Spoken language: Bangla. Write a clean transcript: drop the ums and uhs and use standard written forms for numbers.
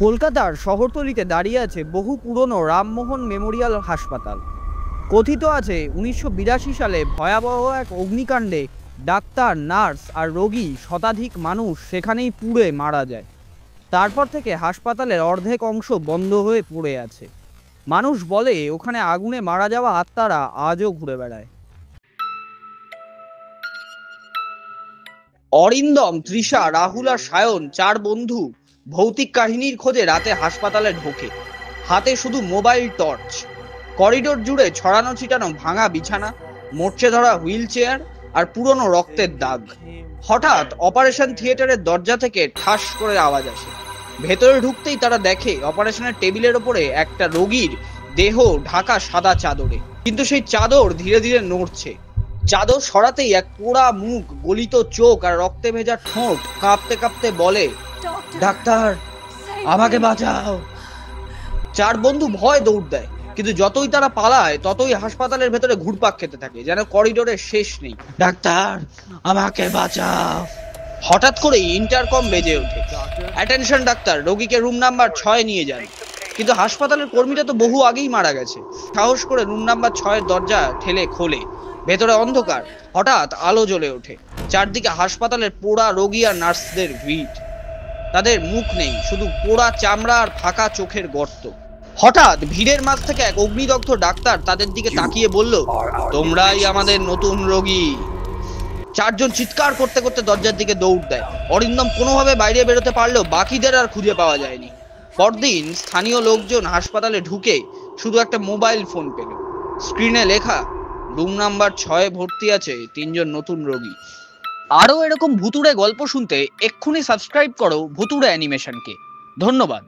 কলকাতার শহরতলিতে দাঁড়িয়ে আছে বহু পুরনো রামমোহন মেমোরিয়াল হাসপাতাল। কথিত আছে 1982 সালে ভয়াবহ এক অগ্নিকাণ্ডে ডাক্তার, নার্স আর রোগী শতাধিক মানুষ সেখানেই পুড়ে মারা যায়। তারপর থেকে হাসপাতালের অর্ধেক অংশ বন্ধ হয়ে পড়ে আছে। মানুষ বলে ওখানে আগুনে মারা যাওয়া আত্মারা আজও ঘুরে বেড়ায়। অরিন্দম, তৃষা, রাহুল আর সায়ন চার বন্ধু ভৌতিক কাহিনীর খোঁজে রাতে হাসপাতালে ঢোকে। হাতে শুধু মোবাইল টর্চ। করিডোর জুড়ে ছড়ানো ছিটানো ভাঙা বিছানা, মরচে ধরা হুইল চেয়ার আর পুরনো রক্তের দাগ। হঠাৎ অপারেশন থিয়েটারের দরজা থেকে ঠাস করে আওয়াজ আসে। ভেতরে ঢুকতেই তারা দেখে অপারেশনের টেবিলের ওপরে একটা রোগীর দেহ ঢাকা সাদা চাদরে, কিন্তু সেই চাদর ধীরে ধীরে নড়ছে। চাদর সরাতেই এক পোড়া মুখ, গলিত চোখ আর রক্তে ভেজা ঠোঁট কাঁপতে কাঁপতে বলে, ডাক্তার, আমাকে বাঁচাও। চার বন্ধু ভয় দৌড় দেয়, কিন্তু যতই তারা পালায় ততই হাসপাতালের ভেতরে ঘুরপাক খেতে থাকে, যেন করিডোরের শেষ নেই। ডাক্তার, আমাকে বাঁচাও। হঠাৎ করে ইন্টারকম বেজে ওঠে। অ্যাটেনশন ডাক্তার, রোগীকে রুম নাম্বার 6 নিয়ে যান। কিন্তু হাসপাতালের কর্মীরা তো বহু আগেই মারা গেছে। সাহস করে রুম নাম্বার 6 দরজা ঠেলে খোলে। ভেতরে অন্ধকার। হঠাৎ আলো জ্বলে ওঠে। চারদিকে হাসপাতালের পোড়া রোগী আর নার্সদের ভিড়। তাদের মুখ নেই, শুধু পোড়া চামড়া আর ফাঁকা চোখের গর্ত। হঠাৎ ভিড়ের মাঝ থেকে এক অগ্নিদগ্ধ ডাক্তার তাদের দিকে তাকিয়ে বলল, তোমরাই আমাদের নতুন রোগী। চারজন চিৎকার করতে করতে দরজার দিকে দৌড় দেয়। অরিন্দম কোনোভাবে বাইরে বেরোতে পারলেও বাকিদের আর খুঁজে পাওয়া যায়নি। পরদিন স্থানীয় লোকজন হাসপাতালে ঢুকে শুধু একটা মোবাইল ফোন পেল। স্ক্রিনে লেখা, রুম নাম্বার 6 ভর্তি আছে 3 জন নতুন রোগী। আরও এরকম ভুতুড়ে গল্প শুনতে এক্ষুনি সাবস্ক্রাইব করো ভুতুড়ে অ্যানিমেশনকে। ধন্যবাদ।